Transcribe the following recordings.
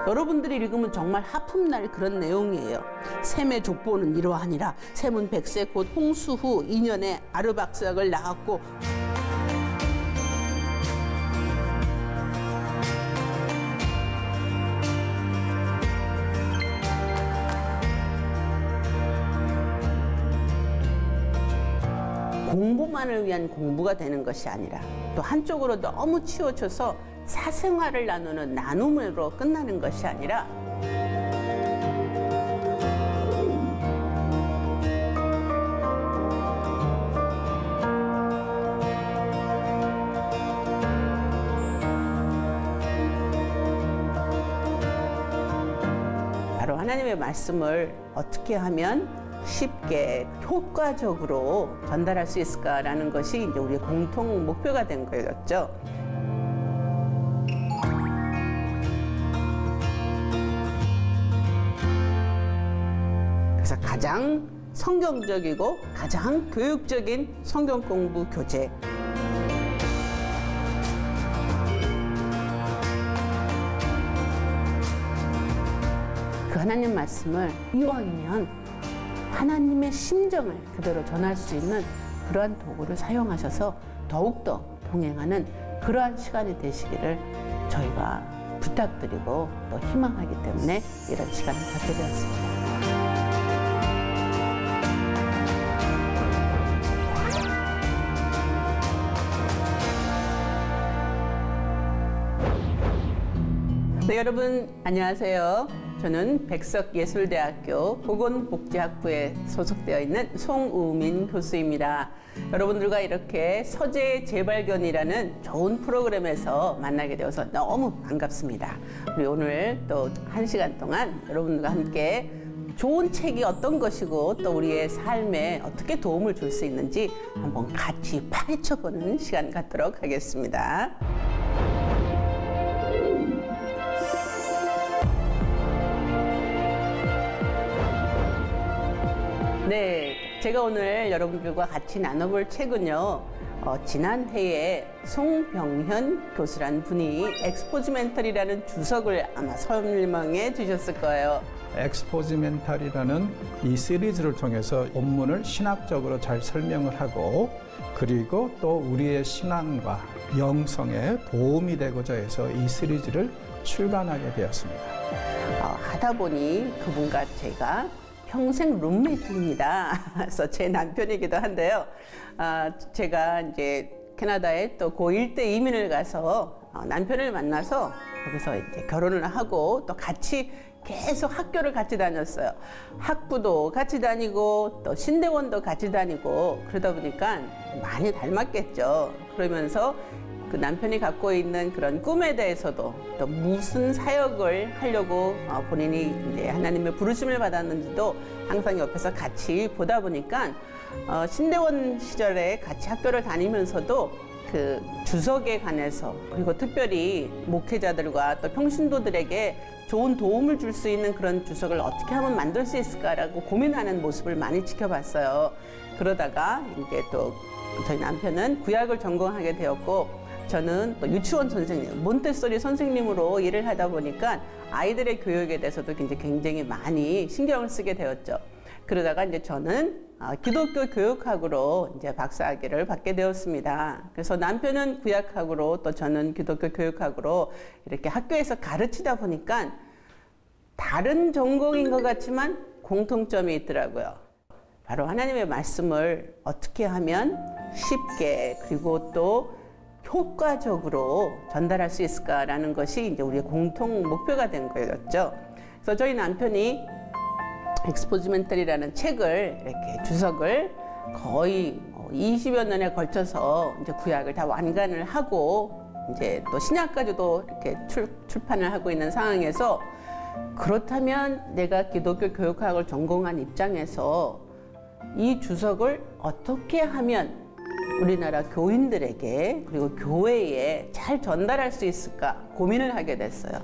여러분들이 읽으면 정말 하품날 그런 내용이에요. 셈의 족보는 이러하니라. 셈은 100세 곧 홍수 후 2년에 아르박삭을 낳았고 공부만을 위한 공부가 되는 것이 아니라 또 한쪽으로 너무 치우쳐서 사생활을 나누는 나눔으로 끝나는 것이 아니라 바로 하나님의 말씀을 어떻게 하면 쉽게 효과적으로 전달할 수 있을까라는 것이 이제 우리의 공통 목표가 된 거였죠. 그래서 가장 성경적이고 가장 교육적인 성경 공부 교재. 그 하나님 말씀을 이왕이면 하나님의 심정을 그대로 전할 수 있는 그러한 도구를 사용하셔서 더욱더 동행하는 그러한 시간이 되시기를 저희가 부탁드리고 또 희망하기 때문에 이런 시간을 갖게 되었습니다. 네, 여러분 안녕하세요. 저는 백석예술대학교 보건복지학부에 소속되어 있는 송우민 교수입니다. 여러분들과 이렇게 서재의 재발견이라는 좋은 프로그램에서 만나게 되어서 너무 반갑습니다. 우리 오늘 또 1시간 동안 여러분들과 함께 좋은 책이 어떤 것이고 또 우리의 삶에 어떻게 도움을 줄 수 있는지 한번 같이 파헤쳐보는 시간 갖도록 하겠습니다. 네, 제가 오늘 여러분들과 같이 나눠볼 책은요, 지난 회에 송병현 교수란 분이 엑스포지멘털이라는 주석을 아마 설명해 주셨을 거예요. 엑스포지멘털이라는 이 시리즈를 통해서 본문을 신학적으로 잘 설명을 하고 그리고 또 우리의 신앙과 영성에 도움이 되고자 해서 이 시리즈를 출간하게 되었습니다. 하다 보니 그분과 제가 평생 룸메이트입니다. 그래서 제 남편이기도 한데요. 제가 이제 캐나다에 또 고1 때 이민을 가서 남편을 만나서 거기서 이제 결혼을 하고 또 같이 계속 학교를 같이 다녔어요. 학부도 같이 다니고 또 신대원도 같이 다니고 그러다 보니까 많이 닮았겠죠. 그러면서 그 남편이 갖고 있는 그런 꿈에 대해서도 또 무슨 사역을 하려고 본인이 이제 하나님의 부르심을 받았는지도 항상 옆에서 같이 보다 보니까 신대원 시절에 같이 학교를 다니면서도 그 주석에 관해서 그리고 특별히 목회자들과 또 평신도들에게 좋은 도움을 줄 수 있는 그런 주석을 어떻게 하면 만들 수 있을까라고 고민하는 모습을 많이 지켜봤어요. 그러다가 이제 또 저희 남편은 구약을 전공하게 되었고 저는 또 유치원 선생님, 몬테소리 선생님으로 일을 하다 보니까 아이들의 교육에 대해서도 굉장히 많이 신경을 쓰게 되었죠. 그러다가 이제 저는 기독교 교육학으로 이제 박사학위를 받게 되었습니다. 그래서 남편은 구약학으로 또 저는 기독교 교육학으로 이렇게 학교에서 가르치다 보니까 다른 전공인 것 같지만 공통점이 있더라고요. 바로 하나님의 말씀을 어떻게 하면 쉽게 그리고 또 효과적으로 전달할 수 있을까라는 것이 이제 우리의 공통 목표가 된 거였죠. 그래서 저희 남편이 엑스포지멘털이라는 책을 이렇게 주석을 거의 20여 년에 걸쳐서 이제 구약을 다 완간을 하고 이제 또 신약까지도 이렇게 출판을 하고 있는 상황에서 그렇다면 내가 기독교 교육학을 전공한 입장에서 이 주석을 어떻게 하면 우리나라 교인들에게 그리고 교회에 잘 전달할 수 있을까 고민을 하게 됐어요.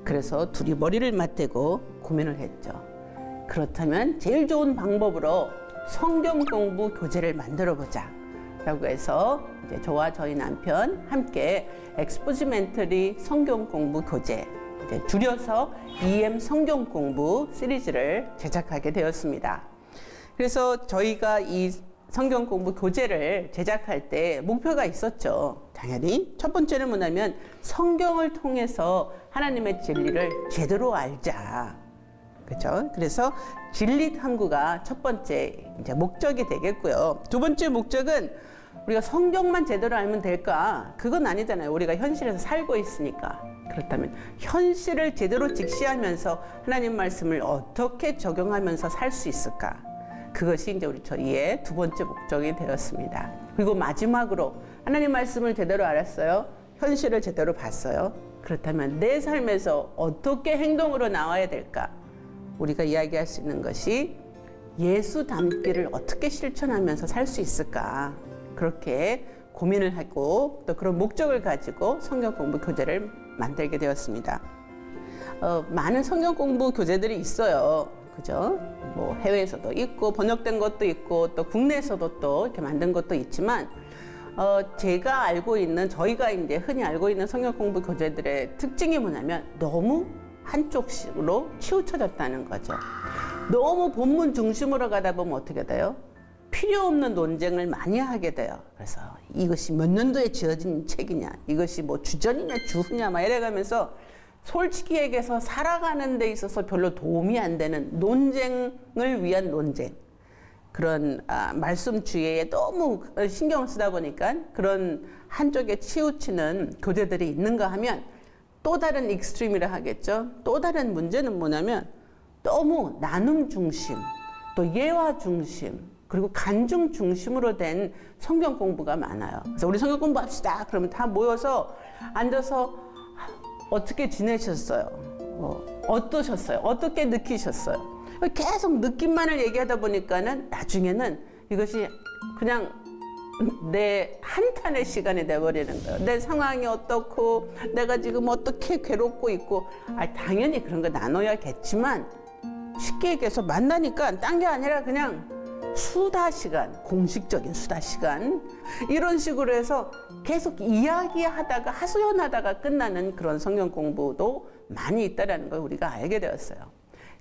그래서 둘이 머리를 맞대고 고민을 했죠. 그렇다면 제일 좋은 방법으로 성경 공부 교재를 만들어 보자 라고 해서 이제 저와 저희 남편 함께 엑스포지멘터리 성경 공부 교재 이제 줄여서 EM 성경 공부 시리즈를 제작하게 되었습니다. 그래서 저희가 이 성경 공부 교재를 제작할 때 목표가 있었죠. 당연히 첫 번째는 뭐냐면 성경을 통해서 하나님의 진리를 제대로 알자. 그렇죠? 그래서 진리 탐구가 첫 번째 이제 목적이 되겠고요. 두 번째 목적은 우리가 성경만 제대로 알면 될까? 그건 아니잖아요. 우리가 현실에서 살고 있으니까. 그렇다면 현실을 제대로 직시하면서 하나님 말씀을 어떻게 적용하면서 살 수 있을까? 그것이 이제 저희의 두 번째 목적이 되었습니다. 그리고 마지막으로 하나님 말씀을 제대로 알았어요. 현실을 제대로 봤어요. 그렇다면 내 삶에서 어떻게 행동으로 나와야 될까? 우리가 이야기할 수 있는 것이 예수 닮기를 어떻게 실천하면서 살 수 있을까? 그렇게 고민을 하고 또 그런 목적을 가지고 성경 공부 교재를 만들게 되었습니다. 많은 성경 공부 교재들이 있어요. 그죠? 뭐 해외에서도 있고 번역된 것도 있고 또 국내에서도 또 이렇게 만든 것도 있지만 제가 알고 있는 저희가 이제 흔히 알고 있는 성경 공부 교재들의 특징이 뭐냐면 너무 한쪽으로 치우쳐졌다는 거죠. 너무 본문 중심으로 가다 보면 어떻게 돼요? 필요 없는 논쟁을 많이 하게 돼요. 그래서 이것이 몇 년도에 지어진 책이냐, 이것이 뭐 주전이냐 주후냐 막 이래가면서 솔직히 얘기해서 살아가는 데 있어서 별로 도움이 안 되는 논쟁을 위한 논쟁, 그런 말씀 주의에 너무 신경을 쓰다 보니까 그런 한쪽에 치우치는 교재들이 있는가 하면 또 다른 익스트림이라 하겠죠. 또 다른 문제는 뭐냐면 너무 나눔 중심, 또 예화 중심, 그리고 간증 중심으로 된 성경 공부가 많아요. 그래서 우리 성경 공부합시다. 그러면 다 모여서 앉아서 어떻게 지내셨어요? 어떠셨어요? 어떻게 느끼셨어요? 계속 느낌만을 얘기하다 보니까는 나중에는 이것이 그냥 내 한탄의 시간이 돼버리는 거예요. 내 상황이 어떻고 내가 지금 어떻게 괴롭고 있고 당연히 그런 거 나눠야겠지만 쉽게 얘기해서 만나니까 딴 게 아니라 그냥 수다 시간, 공식적인 수다 시간 이런 식으로 해서 계속 이야기하다가 하소연하다가 끝나는 그런 성경 공부도 많이 있다는 걸 우리가 알게 되었어요.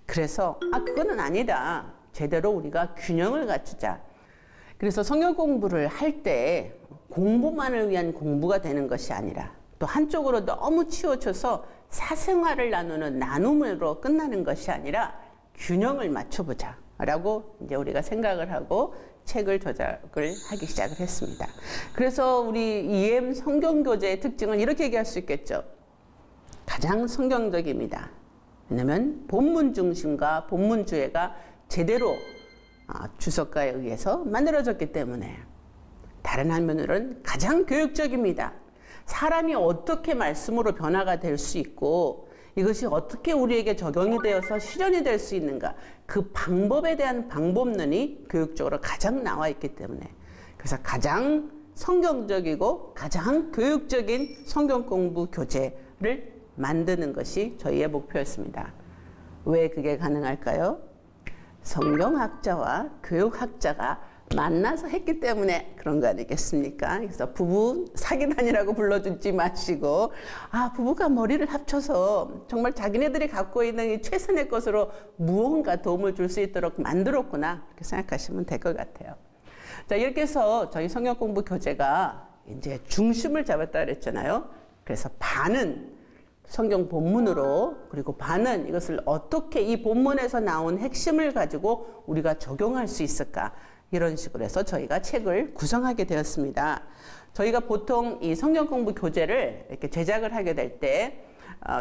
그래서 그거는 아니다. 제대로 우리가 균형을 갖추자. 그래서 성경 공부를 할 때 공부만을 위한 공부가 되는 것이 아니라 또 한쪽으로 너무 치우쳐서 사생활을 나누는 나눔으로 끝나는 것이 아니라 균형을 맞춰보자 라고 이제 우리가 생각을 하고 책을 조작을 하기 시작을 했습니다. 그래서 우리 EM 성경교재의 특징은 이렇게 얘기할 수 있겠죠. 가장 성경적입니다. 왜냐하면 본문 중심과 본문 주해가 제대로 주석가에 의해서 만들어졌기 때문에. 다른 한면으로는 가장 교육적입니다. 사람이 어떻게 말씀으로 변화가 될 수 있고 이것이 어떻게 우리에게 적용이 되어서 실현이 될 수 있는가, 그 방법에 대한 방법론이 교육적으로 가장 나와 있기 때문에, 그래서 가장 성경적이고 가장 교육적인 성경 공부 교재를 만드는 것이 저희의 목표였습니다. 왜 그게 가능할까요? 성경학자와 교육학자가 만나서 했기 때문에 그런 거 아니겠습니까? 그래서 부부 사기단이라고 불러주지 마시고 부부가 머리를 합쳐서 정말 자기네들이 갖고 있는 이 최선의 것으로 무언가 도움을 줄 수 있도록 만들었구나, 그렇게 생각하시면 될 것 같아요. 자, 이렇게 해서 저희 성경 공부 교재가 이제 중심을 잡았다 그랬잖아요. 그래서 반은 성경 본문으로, 그리고 반은 이것을 어떻게 이 본문에서 나온 핵심을 가지고 우리가 적용할 수 있을까, 이런 식으로 해서 저희가 책을 구성하게 되었습니다. 저희가 보통 이 성경 공부 교재를 이렇게 제작을 하게 될 때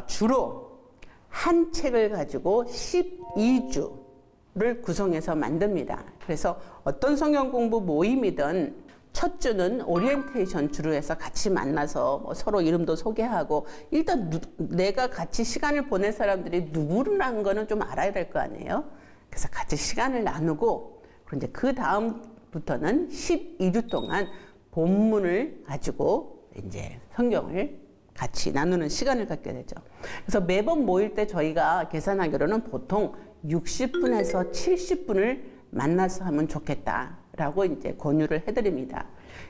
주로 한 책을 가지고 12주를 구성해서 만듭니다. 그래서 어떤 성경 공부 모임이든 첫 주는 오리엔테이션 주로 해서 같이 만나서 서로 이름도 소개하고, 일단 내가 같이 시간을 보낼 사람들이 누구라는 거는 좀 알아야 될 거 아니에요. 그래서 같이 시간을 나누고, 그런데 그 다음부터는 12주 동안 본문을 가지고 이제 성경을 같이 나누는 시간을 갖게 되죠. 그래서 매번 모일 때 저희가 계산하기로는 보통 60분에서 70분을 만나서 하면 좋겠다라고 이제 권유를 해드립니다.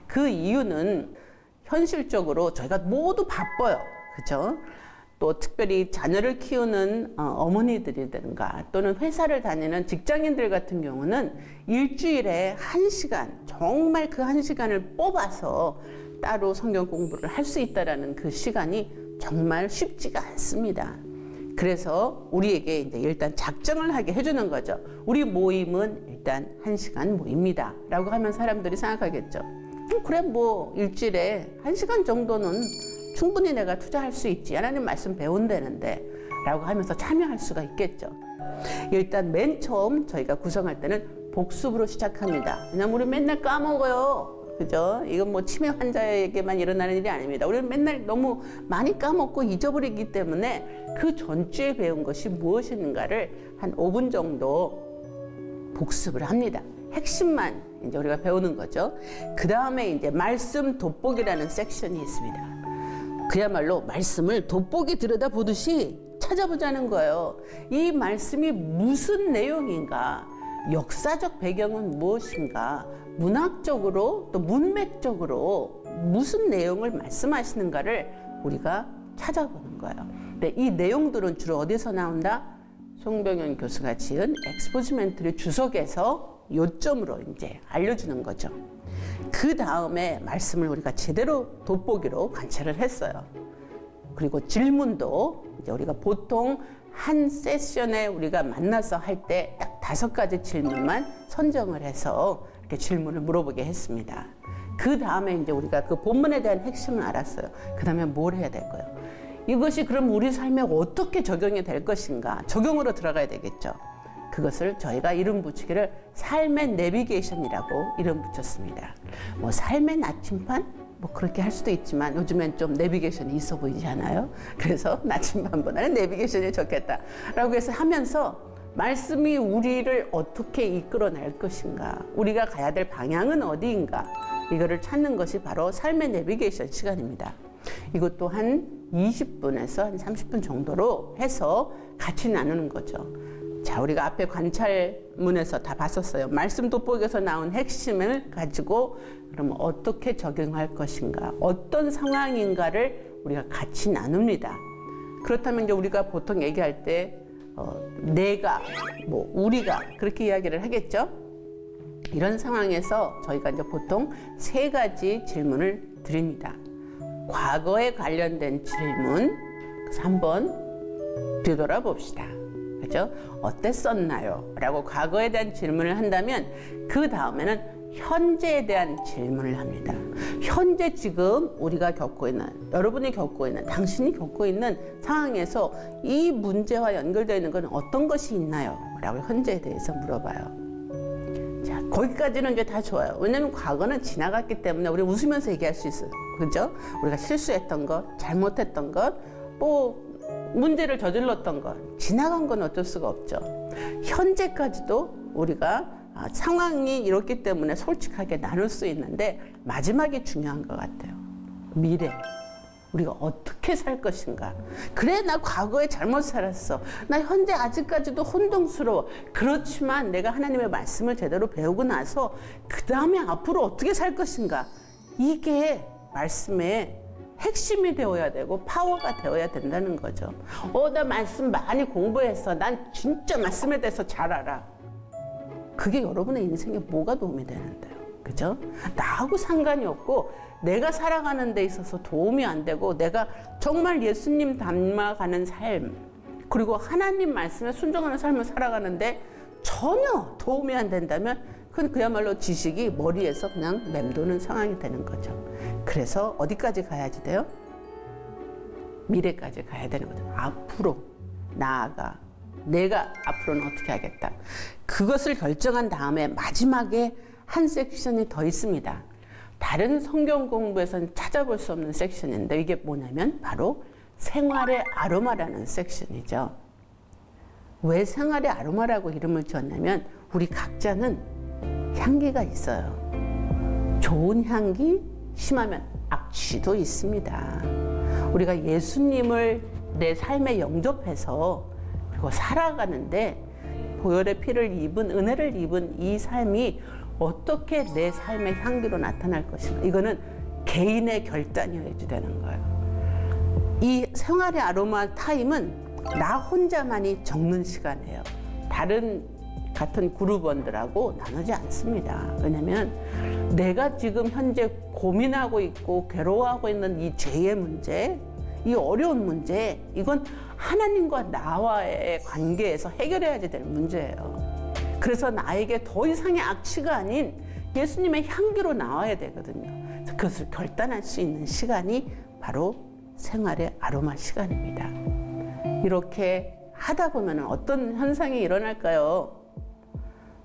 그 이유는 현실적으로 저희가 모두 바빠요. 그렇죠? 또 특별히 자녀를 키우는 어머니들이든가 또는 회사를 다니는 직장인들 같은 경우는 일주일에 1시간, 정말 그 1시간을 뽑아서 따로 성경 공부를 할 수 있다라는 그 시간이 정말 쉽지가 않습니다. 그래서 우리에게 이제 일단 작정을 하게 해주는 거죠. 우리 모임은 일단 1시간 모입니다 라고 하면 사람들이 생각하겠죠. 그래 뭐 일주일에 1시간 정도는 충분히 내가 투자할 수 있지. 하나님 말씀 배운다는데 라고 하면서 참여할 수가 있겠죠. 일단 맨 처음 저희가 구성할 때는 복습으로 시작합니다. 왜냐면 우리 맨날 까먹어요. 그죠? 이건 뭐 치매 환자에게만 일어나는 일이 아닙니다. 우리는 맨날 너무 많이 까먹고 잊어버리기 때문에 그 전주에 배운 것이 무엇인가를 한 5분 정도 복습을 합니다. 핵심만 이제 우리가 배우는 거죠. 그 다음에 이제 말씀 돋보기라는 섹션이 있습니다. 그야말로 말씀을 돋보기 들여다보듯이 찾아보자는 거예요. 이 말씀이 무슨 내용인가? 역사적 배경은 무엇인가? 문학적으로 또 문맥적으로 무슨 내용을 말씀하시는가를 우리가 찾아보는 거예요. 근데 이 내용들은 주로 어디서 나온다? 송병현 교수가 지은 엑스포지멘터리 주석에서 요점으로 이제 알려주는 거죠. 그 다음에 말씀을 우리가 제대로 돋보기로 관찰을 했어요. 그리고 질문도 이제 우리가 보통 한 세션에 우리가 만나서 할 때 딱 5가지 질문만 선정을 해서 이렇게 질문을 물어보게 했습니다. 그 다음에 이제 우리가 그 본문에 대한 핵심을 알았어요. 그 다음에 뭘 해야 될까요? 이것이 그럼 우리 삶에 어떻게 적용이 될 것인가? 적용으로 들어가야 되겠죠. 그것을 저희가 이름 붙이기를 삶의 내비게이션이라고 이름 붙였습니다. 뭐 삶의 나침반? 뭐 그렇게 할 수도 있지만 요즘엔 좀 내비게이션이 있어 보이지 않아요? 그래서 나침반보다는 내비게이션이 좋겠다라고 해서 하면서 말씀이 우리를 어떻게 이끌어낼 것인가, 우리가 가야 될 방향은 어디인가, 이거를 찾는 것이 바로 삶의 내비게이션 시간입니다. 이것도 한 20분에서 한 30분 정도로 해서 같이 나누는 거죠. 자, 우리가 앞에 관찰문에서 다 봤었어요. 말씀 돋보기에서 나온 핵심을 가지고 그럼 어떻게 적용할 것인가, 어떤 상황인가를 우리가 같이 나눕니다. 그렇다면 이제 우리가 보통 얘기할 때 내가, 뭐 우리가 그렇게 이야기를 하겠죠. 이런 상황에서 저희가 이제 보통 3가지 질문을 드립니다. 과거에 관련된 질문, 그래서 한번 뒤돌아봅시다. 그죠? 어땠었나요? 라고 과거에 대한 질문을 한다면 그 다음에는 현재에 대한 질문을 합니다. 현재 지금 우리가 겪고 있는, 여러분이 겪고 있는, 당신이 겪고 있는 상황에서 이 문제와 연결되어 있는 건 어떤 것이 있나요? 라고 현재에 대해서 물어봐요. 자, 거기까지는 이제 다 좋아요. 왜냐하면 과거는 지나갔기 때문에 우리 웃으면서 얘기할 수 있어요. 그죠? 우리가 실수했던 것, 잘못했던 것, 뭐 문제를 저질렀던 것, 지나간 건 어쩔 수가 없죠. 현재까지도 우리가 상황이 이렇기 때문에 솔직하게 나눌 수 있는데 마지막이 중요한 것 같아요. 미래. 우리가 어떻게 살 것인가. 그래, 나 과거에 잘못 살았어. 나 현재 아직까지도 혼동스러워. 그렇지만 내가 하나님의 말씀을 제대로 배우고 나서 그 다음에 앞으로 어떻게 살 것인가. 이게 말씀의 핵심이 되어야 되고 파워가 되어야 된다는 거죠. 나 말씀 많이 공부했어. 난 진짜 말씀에 대해서 잘 알아. 그게 여러분의 인생에 뭐가 도움이 되는데요? 그죠? 나하고 상관이 없고 내가 살아가는 데 있어서 도움이 안 되고 내가 정말 예수님 닮아가는 삶, 그리고 하나님 말씀에 순종하는 삶을 살아가는데 전혀 도움이 안 된다면 그건 그야말로 지식이 머리에서 그냥 맴도는 상황이 되는 거죠. 그래서 어디까지 가야지 돼요? 미래까지 가야 되는 거죠. 앞으로 나아가. 내가 앞으로는 어떻게 하겠다. 그것을 결정한 다음에 마지막에 한 섹션이 더 있습니다. 다른 성경 공부에서는 찾아볼 수 없는 섹션인데 이게 뭐냐면 바로 생활의 아로마라는 섹션이죠. 왜 생활의 아로마라고 이름을 지었냐면 우리 각자는 향기가 있어요. 좋은 향기, 심하면 악취도 있습니다. 우리가 예수님을 내 삶에 영접해서 그리고 살아가는데 보혈의 피를 입은, 은혜를 입은 이 삶이 어떻게 내 삶의 향기로 나타날 것인가. 이거는 개인의 결단이어야 되는 거예요. 이 생활의 아로마 타임은 나 혼자만이 적는 시간이에요. 다른 같은 그룹원들하고 나누지 않습니다. 왜냐면 내가 지금 현재 고민하고 있고 괴로워하고 있는 이 죄의 문제, 이 어려운 문제, 이건 하나님과 나와의 관계에서 해결해야지 될 문제예요. 그래서 나에게 더 이상의 악취가 아닌 예수님의 향기로 나와야 되거든요. 그것을 결단할 수 있는 시간이 바로 생활의 아로마 시간입니다. 이렇게 하다 보면 어떤 현상이 일어날까요?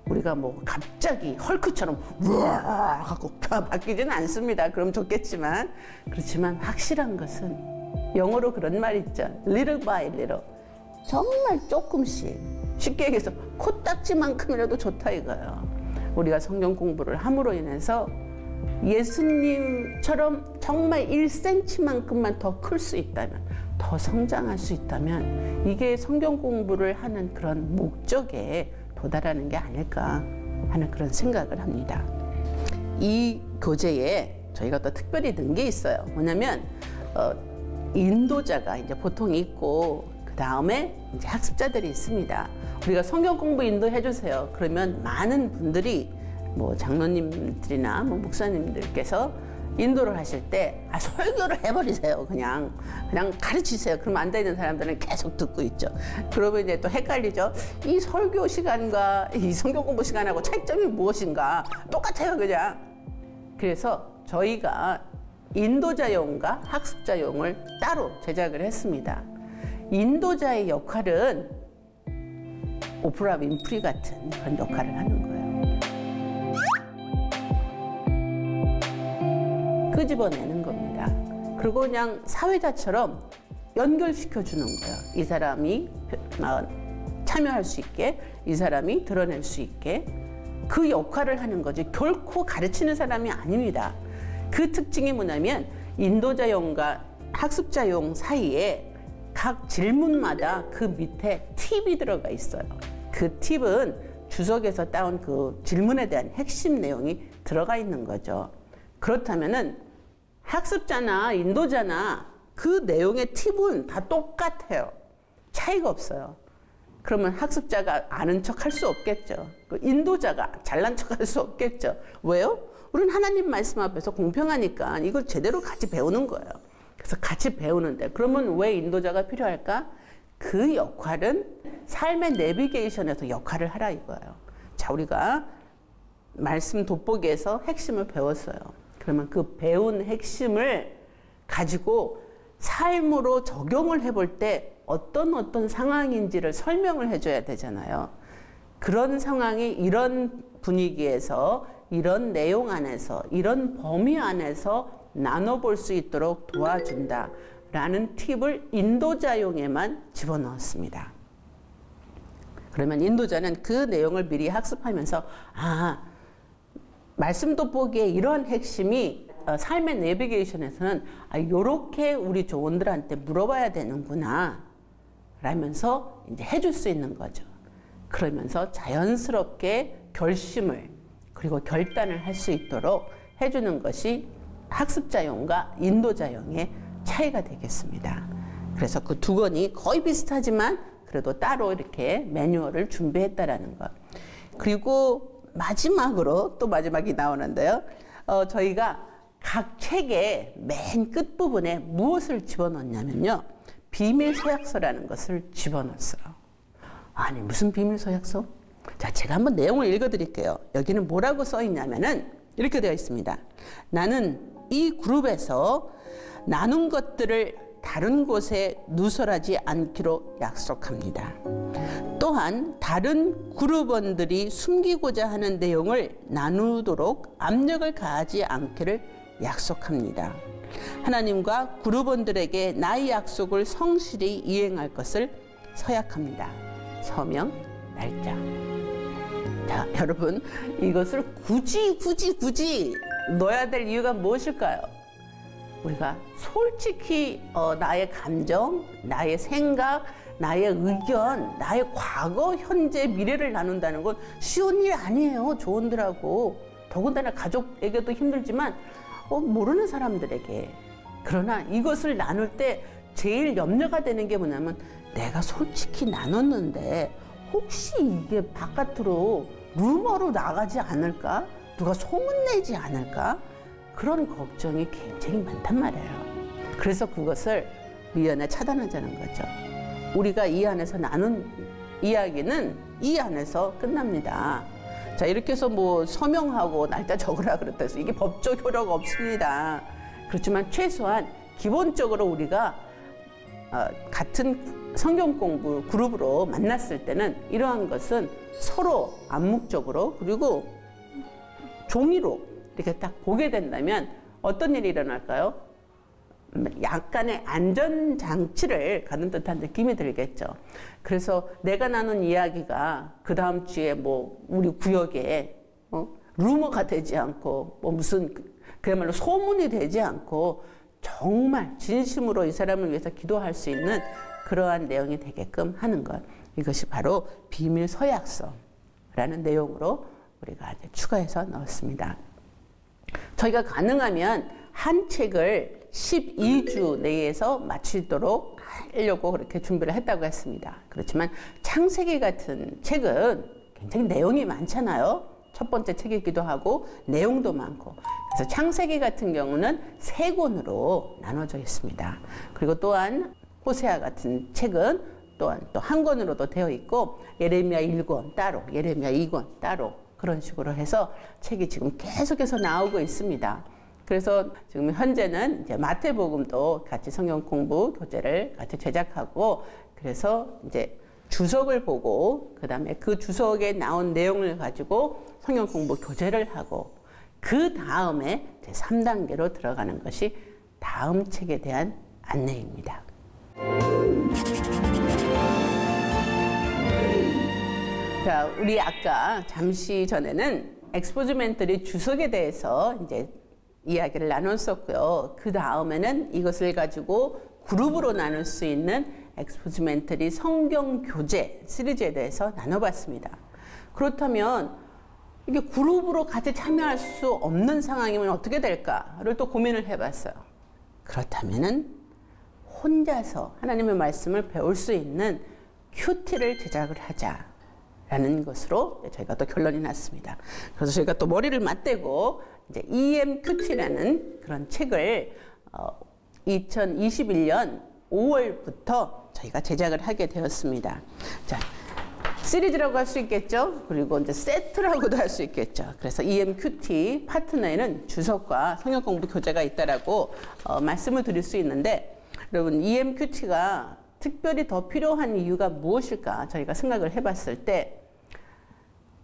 우리가 뭐 갑자기 헐크처럼 우와 하고 바뀌지는 않습니다. 그럼 좋겠지만, 그렇지만 확실한 것은 영어로 그런 말 있죠. little by little. 정말 조금씩, 쉽게 얘기해서 코딱지만큼이라도 좋다 이거예요. 우리가 성경 공부를 함으로 인해서 예수님처럼 정말 1cm만큼만 더 클 수 있다면, 더 성장할 수 있다면, 이게 성경 공부를 하는 그런 목적에 도달하는 게 아닐까 하는 그런 생각을 합니다. 이 교재에 저희가 또 특별히 넣은 게 있어요. 뭐냐면 인도자가 이제 보통 있고, 그 다음에 이제 학습자들이 있습니다. 우리가 성경 공부 인도해 주세요. 그러면 많은 분들이 뭐 장로님들이나 뭐 목사님들께서 인도를 하실 때 설교를 해버리세요. 그냥 가르치세요. 그러면 안 되는 사람들은 계속 듣고 있죠. 그러면 이제 또 헷갈리죠. 이 설교 시간과 이 성경 공부 시간하고 차이점이 무엇인가? 똑같아요, 그냥. 그래서 저희가 인도자용과 학습자용을 따로 제작을 했습니다. 인도자의 역할은 오프라 윈프리 같은 그런 역할을 하는 거예요. 끄집어내는 겁니다. 그리고 그냥 사회자처럼 연결시켜 주는 거예요. 이 사람이 참여할 수 있게, 이 사람이 드러낼 수 있게 그 역할을 하는 거지, 결코 가르치는 사람이 아닙니다. 그 특징이 뭐냐면 인도자용과 학습자용 사이에 각 질문마다 그 밑에 팁이 들어가 있어요. 그 팁은 주석에서 따온 그 질문에 대한 핵심 내용이 들어가 있는 거죠. 그렇다면은 학습자나 인도자나 그 내용의 팁은 다 똑같아요. 차이가 없어요. 그러면 학습자가 아는 척 할 수 없겠죠. 인도자가 잘난 척 할 수 없겠죠. 왜요? 우리는 하나님 말씀 앞에서 공평하니까 이걸 제대로 같이 배우는 거예요. 그래서 같이 배우는데, 그러면 왜 인도자가 필요할까? 그 역할은 삶의 내비게이션에서 역할을 하라 이거예요. 자, 우리가 말씀 돋보기에서 핵심을 배웠어요. 그러면 그 배운 핵심을 가지고 삶으로 적용을 해볼 때 어떤 상황인지를 설명을 해줘야 되잖아요. 그런 상황이 이런 분위기에서, 이런 내용 안에서, 이런 범위 안에서 나눠볼 수 있도록 도와준다 라는 팁을 인도자용에만 집어넣었습니다. 그러면 인도자는 그 내용을 미리 학습하면서, 말씀 돋보기에 이런 핵심이 삶의 내비게이션에서는 요렇게 우리 조원들한테 물어봐야 되는구나 라면서 이제 해줄 수 있는 거죠. 그러면서 자연스럽게 결심을, 그리고 결단을 할 수 있도록 해주는 것이 학습자용과 인도자용의 차이가 되겠습니다. 그래서 그 두 권이 거의 비슷하지만 그래도 따로 이렇게 매뉴얼을 준비했다라는 것. 그리고 마지막으로 또 마지막이 나오는데요. 저희가 각 책의 맨 끝부분에 무엇을 집어넣냐면요. 비밀 서약서라는 것을 집어넣었어요. 아니, 무슨 비밀 서약서? 자, 제가 한번 내용을 읽어드릴게요. 여기는 뭐라고 써 있냐면은 이렇게 되어 있습니다. 나는 이 그룹에서 나눈 것들을 다른 곳에 누설하지 않기로 약속합니다. 또한 다른 그룹원들이 숨기고자 하는 내용을 나누도록 압력을 가하지 않기를 약속합니다. 하나님과 그룹원들에게 나의 약속을 성실히 이행할 것을 서약합니다. 서명, 날짜. 자, 여러분, 이것을 굳이 넣어야 될 이유가 무엇일까요? 우리가 솔직히 나의 감정, 나의 생각, 나의 의견, 나의 과거, 현재, 미래를 나눈다는 건 쉬운 일 아니에요. 조원들하고. 더군다나 가족에게도 힘들지만 모르는 사람들에게. 그러나 이것을 나눌 때 제일 염려가 되는 게 뭐냐면 내가 솔직히 나눴는데 혹시 이게 바깥으로 루머로 나가지 않을까? 누가 소문내지 않을까? 그런 걱정이 굉장히 많단 말이에요. 그래서 그것을 미연에 차단하자는 거죠. 우리가 이 안에서 나눈 이야기는 이 안에서 끝납니다. 자, 이렇게 해서 뭐 서명하고 날짜 적으라 그랬다 해서 이게 법적 효력가 없습니다. 그렇지만 최소한 기본적으로 우리가 같은 성경 공부 그룹으로 만났을 때는 이러한 것은 서로 암묵적으로 그리고 종이로 이렇게 딱 보게 된다면 어떤 일이 일어날까요? 약간의 안전장치를 가는 듯한 느낌이 들겠죠. 그래서 내가 나눈 이야기가 그 다음 주에 뭐 우리 구역에 루머가 되지 않고 뭐 무슨 그야말로 소문이 되지 않고 정말 진심으로 이 사람을 위해서 기도할 수 있는 그러한 내용이 되게끔 하는 것. 이것이 바로 비밀 서약서라는 내용으로 우리가 이제 추가해서 넣었습니다. 저희가 가능하면 한 책을 12주 내에서 마치도록 하려고 그렇게 준비를 했다고 했습니다. 그렇지만 창세기 같은 책은 굉장히 내용이 많잖아요. 첫 번째 책이기도 하고 내용도 많고. 그래서 창세기 같은 경우는 3권으로 나눠져 있습니다. 그리고 또한 호세아 같은 책은 또한 또 한 권으로도 되어 있고 예레미야 1권 따로, 예레미야 2권 따로 그런 식으로 해서 책이 지금 계속해서 나오고 있습니다. 그래서 지금 현재는 이제 마태복음도 같이 성경 공부 교재를 같이 제작하고 그래서 이제 주석을 보고 그다음에 그 주석에 나온 내용을 가지고 성경 공부 교재를 하고 그 다음에 3단계로 들어가는 것이 다음 책에 대한 안내입니다. 자, 우리 아까 잠시 전에는 엑스포즈멘터리 주석에 대해서 이제 이야기를 나눴었고요. 그 다음에는 이것을 가지고 그룹으로 나눌 수 있는 엑스포즈멘터리 성경 교재 시리즈에 대해서 나눠봤습니다. 그렇다면 이게 그룹으로 같이 참여할 수 없는 상황이면 어떻게 될까를 또 고민을 해봤어요. 그렇다면은 혼자서 하나님의 말씀을 배울 수 있는 큐티를 제작을 하자라는 것으로 저희가 또 결론이 났습니다. 그래서 저희가 또 머리를 맞대고 이제 EMQT라는 그런 책을 2021년 5월부터 저희가 제작을 하게 되었습니다. 자, 시리즈라고 할 수 있겠죠. 그리고 이제 세트라고도 할 수 있겠죠. 그래서 EMQT 파트너에는 주석과 성경 공부 교재가 있다라고 말씀을 드릴 수 있는데, 여러분 EMQT가 특별히 더 필요한 이유가 무엇일까 저희가 생각을 해봤을 때,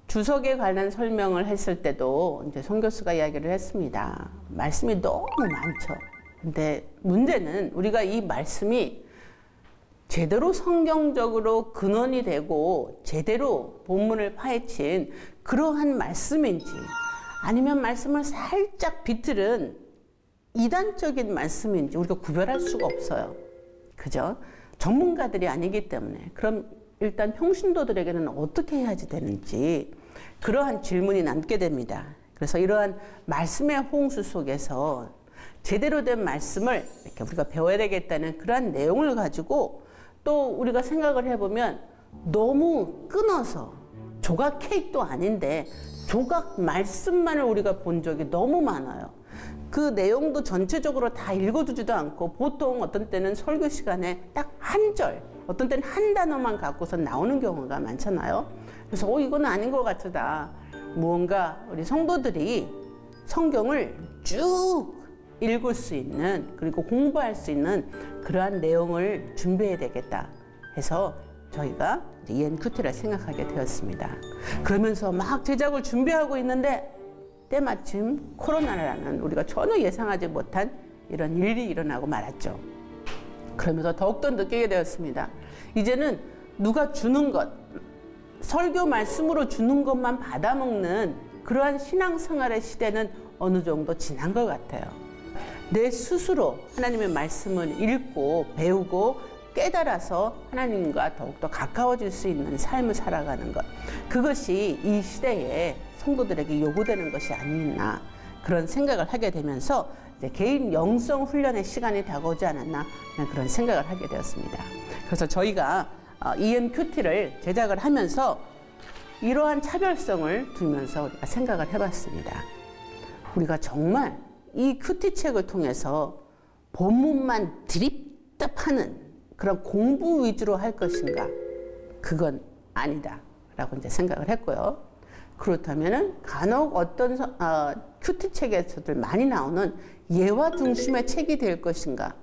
주석에 관한 설명을 했을 때도 이제 송 교수가 이야기를 했습니다. 말씀이 너무 많죠. 근데 문제는 우리가 이 말씀이 제대로 성경적으로 근원이 되고 제대로 본문을 파헤친 그러한 말씀인지, 아니면 말씀을 살짝 비틀은 이단적인 말씀인지 우리가 구별할 수가 없어요. 그죠? 전문가들이 아니기 때문에. 그럼 일단 평신도들에게는 어떻게 해야지 되는지 그러한 질문이 남게 됩니다. 그래서 이러한 말씀의 홍수 속에서 제대로 된 말씀을 이렇게 우리가 배워야 되겠다는 그러한 내용을 가지고 또 우리가 생각을 해보면 너무 끊어서 조각 케이크도 아닌데 조각 말씀만을 우리가 본 적이 너무 많아요. 그 내용도 전체적으로 다 읽어두지도 않고 보통 어떤 때는 설교 시간에 딱 한 절, 어떤 때는 한 단어만 갖고서 나오는 경우가 많잖아요. 그래서 이건 아닌 것 같다. 무언가 우리 성도들이 성경을 쭉 읽을 수 있는, 그리고 공부할 수 있는 그러한 내용을 준비해야 되겠다 해서 저희가 EMQT를 생각하게 되었습니다. 그러면서 막 제작을 준비하고 있는데 때마침 코로나라는 우리가 전혀 예상하지 못한 이런 일이 일어나고 말았죠. 그러면서 더욱더 느끼게 되었습니다. 이제는 누가 주는 것, 설교 말씀으로 주는 것만 받아먹는 그러한 신앙생활의 시대는 어느 정도 지난 것 같아요. 내 스스로 하나님의 말씀을 읽고 배우고 깨달아서 하나님과 더욱더 가까워질 수 있는 삶을 살아가는 것, 그것이 이 시대에 성도들에게 요구되는 것이 아니나 그런 생각을 하게 되면서 이제 개인 영성 훈련의 시간이 다가오지 않았나 그런 생각을 하게 되었습니다. 그래서 저희가 EMQT를 제작을 하면서 이러한 차별성을 두면서 우리가 생각을 해봤습니다. 우리가 정말 이 큐티 책을 통해서 본문만 드립답하는 그런 공부 위주로 할 것인가? 그건 아니다 라고 이제 생각을 했고요. 그렇다면은 간혹 어떤 큐티 책에서들 많이 나오는 예화 중심의 책이 될 것인가?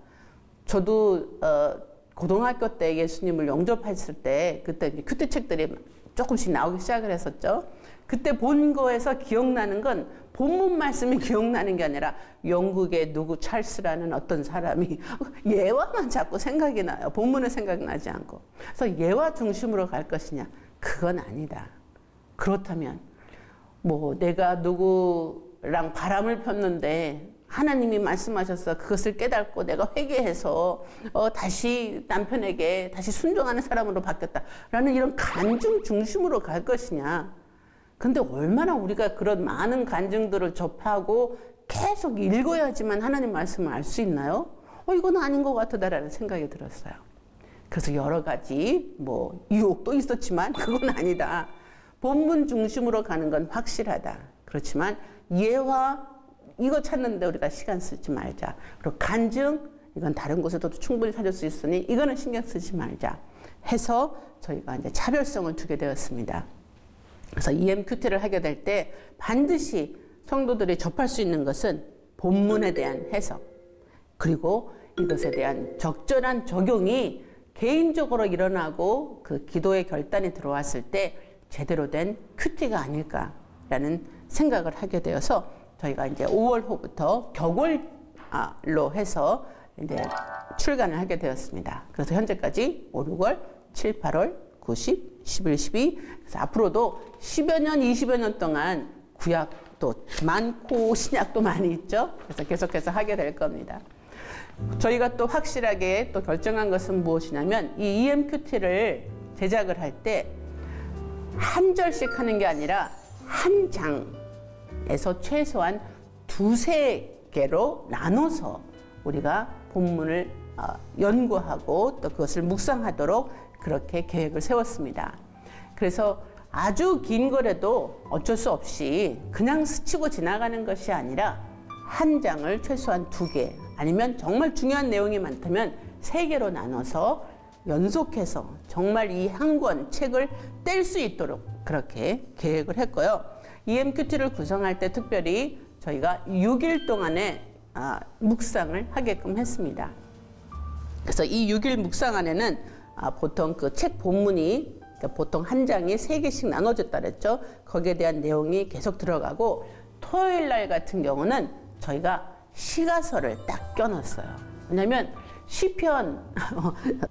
저도 고등학교 때 예수님을 영접했을 때 그때 큐티 책들이 조금씩 나오기 시작을 했었죠. 그때 본 거에서 기억나는 건 본문 말씀이 기억나는 게 아니라 영국의 누구 찰스라는 어떤 사람이 예화만 자꾸 생각이 나요. 본문은 생각나지 않고. 그래서 예화 중심으로 갈 것이냐? 그건 아니다. 그렇다면 뭐 내가 누구랑 바람을 폈는데 하나님이 말씀하셔서 그것을 깨닫고 내가 회개해서 다시 남편에게 다시 순종하는 사람으로 바뀌었다라는 이런 간증 중심으로 갈 것이냐. 근데 얼마나 우리가 그런 많은 간증들을 접하고 계속 읽어야지만 하나님 말씀을 알 수 있나요? 이건 아닌 것 같다라는 생각이 들었어요. 그래서 여러 가지 뭐 유혹도 있었지만 그건 아니다. 본문 중심으로 가는 건 확실하다. 그렇지만 예화 이거 찾는데 우리가 시간 쓰지 말자. 그리고 간증 이건 다른 곳에도 충분히 찾을 수 있으니 이거는 신경 쓰지 말자 해서 저희가 이제 차별성을 두게 되었습니다. 그래서 EMQT를 하게 될 때 반드시 성도들이 접할 수 있는 것은 본문에 대한 해석 그리고 이것에 대한 적절한 적용이 개인적으로 일어나고 그 기도의 결단이 들어왔을 때 제대로 된 큐티가 아닐까라는 생각을 하게 되어서 저희가 이제 5월호부터 격월로 해서 이제 출간을 하게 되었습니다. 그래서 현재까지 5, 6월, 7, 8월, 9, 10, 11, 12 그래서 앞으로도 10여 년, 20여 년 동안 구약도 많고 신약도 많이 있죠. 그래서 계속해서 하게 될 겁니다. 저희가 또 확실하게 또 결정한 것은 무엇이냐면 이 EMQT를 제작을 할 때 한 절씩 하는 게 아니라 한 장에서 최소한 두세 개로 나눠서 우리가 본문을 연구하고 또 그것을 묵상하도록 그렇게 계획을 세웠습니다. 그래서 아주 긴 거라도 어쩔 수 없이 그냥 스치고 지나가는 것이 아니라 한 장을 최소한 2개 아니면 정말 중요한 내용이 많다면 3개로 나눠서 연속해서 정말 이 한 권 책을 뗄 수 있도록 그렇게 계획을 했고요. EMQT를 구성할 때 특별히 저희가 6일 동안의 묵상을 하게끔 했습니다. 그래서 이 6일 묵상 안에는 보통 그 책 본문이 그러니까 보통 한 장이 3개씩 나눠졌다 그랬죠. 거기에 대한 내용이 계속 들어가고 토요일 날 같은 경우는 저희가 시가서를 딱 껴넣었어요. 왜냐하면 시편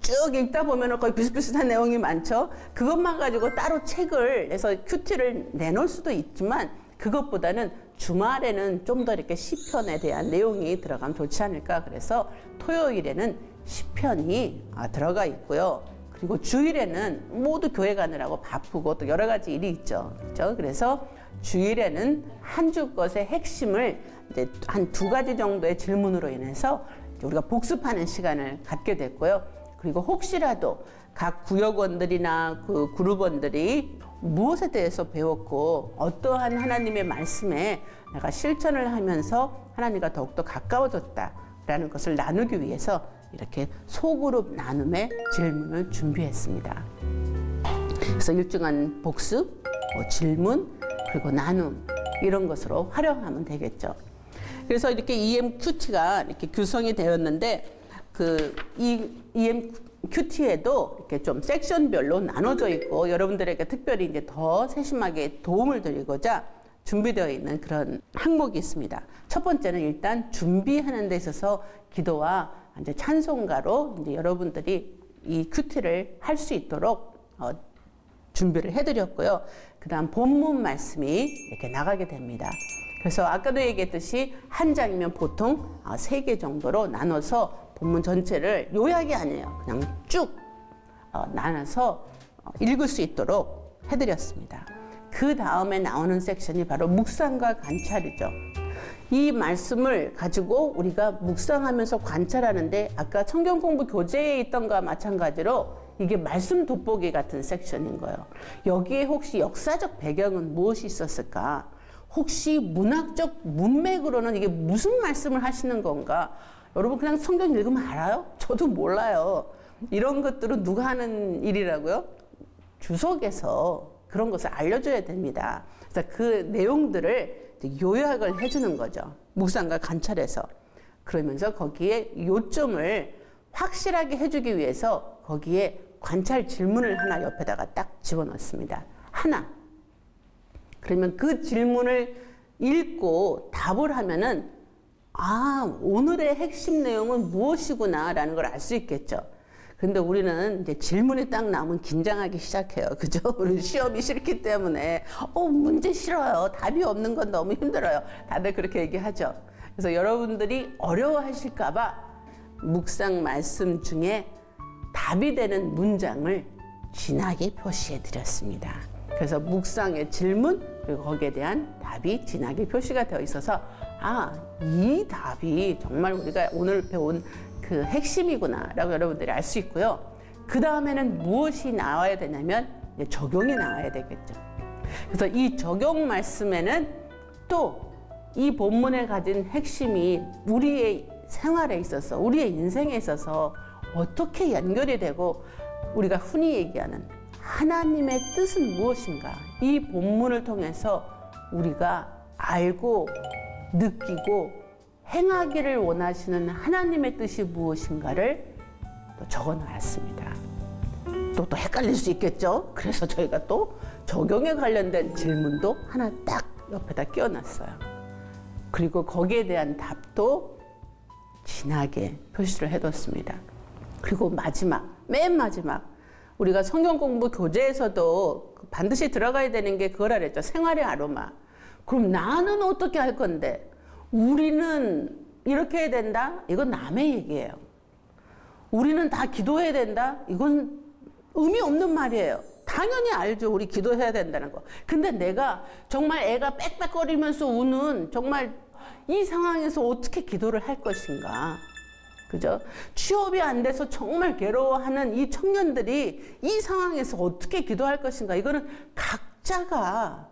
쭉 읽다 보면 거의 비슷비슷한 내용이 많죠. 그것만 가지고 따로 책을 내서 큐티를 내놓을 수도 있지만 그것보다는 주말에는 좀 더 이렇게 시편에 대한 내용이 들어가면 좋지 않을까. 그래서 토요일에는 시편이 들어가 있고요. 그리고 주일에는 모두 교회 가느라고 바쁘고 또 여러 가지 일이 있죠. 그렇죠? 그래서 주일에는 한 주 것의 핵심을 이제 한 2가지 정도의 질문으로 인해서 우리가 복습하는 시간을 갖게 됐고요. 그리고 혹시라도 각 구역원들이나 그 그룹원들이 무엇에 대해서 배웠고 어떠한 하나님의 말씀에 내가 실천을 하면서 하나님과 더욱더 가까워졌다라는 것을 나누기 위해서 이렇게 소그룹 나눔의 질문을 준비했습니다. 그래서 일정한 복습, 질문, 그리고 나눔 이런 것으로 활용하면 되겠죠. 그래서 이렇게 EMQT가 이렇게 구성이 되었는데 이 EMQT에도 이렇게 좀 섹션별로 나눠져 있고 여러분들에게 특별히 이제 더 세심하게 도움을 드리고자 준비되어 있는 그런 항목이 있습니다. 첫 번째는 일단 준비하는 데 있어서 기도와 이제 찬송가로 이제 여러분들이 이 큐티를 할 수 있도록 준비를 해드렸고요. 그다음 본문 말씀이 이렇게 나가게 됩니다. 그래서 아까도 얘기했듯이 한 장이면 보통 3개 정도로 나눠서 본문 전체를 요약이 아니에요. 그냥 쭉 나눠서 읽을 수 있도록 해드렸습니다. 그 다음에 나오는 섹션이 바로 묵상과 관찰이죠. 이 말씀을 가지고 우리가 묵상하면서 관찰하는데 아까 성경 공부 교재에 있던 것과 마찬가지로 이게 말씀 돋보기 같은 섹션인 거예요. 여기에 혹시 역사적 배경은 무엇이 있었을까? 혹시 문학적 문맥으로는 이게 무슨 말씀을 하시는 건가? 여러분 그냥 성경 읽으면 알아요? 저도 몰라요. 이런 것들은 누가 하는 일이라고요? 주석에서 그런 것을 알려줘야 됩니다. 그래서 그 내용들을 요약을 해주는 거죠. 묵상과 관찰에서. 그러면서 거기에 요점을 확실하게 해주기 위해서 거기에 관찰 질문을 하나 옆에다가 딱 집어넣습니다. 하나. 그러면 그 질문을 읽고 답을 하면은 아, 오늘의 핵심 내용은 무엇이구나 라는 걸 알 수 있겠죠. 근데 우리는 이제 질문이 딱 나오면 긴장하기 시작해요. 그죠? 우리 시험이 싫기 때문에 문제 싫어요. 답이 없는 건 너무 힘들어요. 다들 그렇게 얘기하죠. 그래서 여러분들이 어려워하실까 봐 묵상 말씀 중에 답이 되는 문장을 진하게 표시해 드렸습니다. 그래서 묵상의 질문 그리고 거기에 대한 답이 진하게 표시가 되어 있어서 아, 이 답이 정말 우리가 오늘 배운 그 핵심이구나 라고 여러분들이 알 수 있고요. 그 다음에는 무엇이 나와야 되냐면 이제 적용이 나와야 되겠죠. 그래서 이 적용 말씀에는 또 이 본문에 가진 핵심이 우리의 생활에 있어서 우리의 인생에 있어서 어떻게 연결이 되고 우리가 흔히 얘기하는 하나님의 뜻은 무엇인가, 이 본문을 통해서 우리가 알고 느끼고 행하기를 원하시는 하나님의 뜻이 무엇인가를 또 적어 놨습니다. 또 헷갈릴 수 있겠죠. 그래서 저희가 또 적용에 관련된 질문도 하나 딱 옆에다 끼워놨어요. 그리고 거기에 대한 답도 진하게 표시를 해뒀습니다. 그리고 맨 마지막 우리가 성경 공부 교재에서도 반드시 들어가야 되는 게 그거라 그랬죠. 생활의 아로마. 그럼 나는 어떻게 할 건데? 우리는 이렇게 해야 된다? 이건 남의 얘기예요. 우리는 다 기도해야 된다? 이건 의미 없는 말이에요. 당연히 알죠. 우리 기도해야 된다는 거. 근데 내가 정말 애가 빽빽거리면서 우는 정말 이 상황에서 어떻게 기도를 할 것인가. 그죠? 취업이 안 돼서 정말 괴로워하는 이 청년들이 이 상황에서 어떻게 기도할 것인가. 이거는 각자가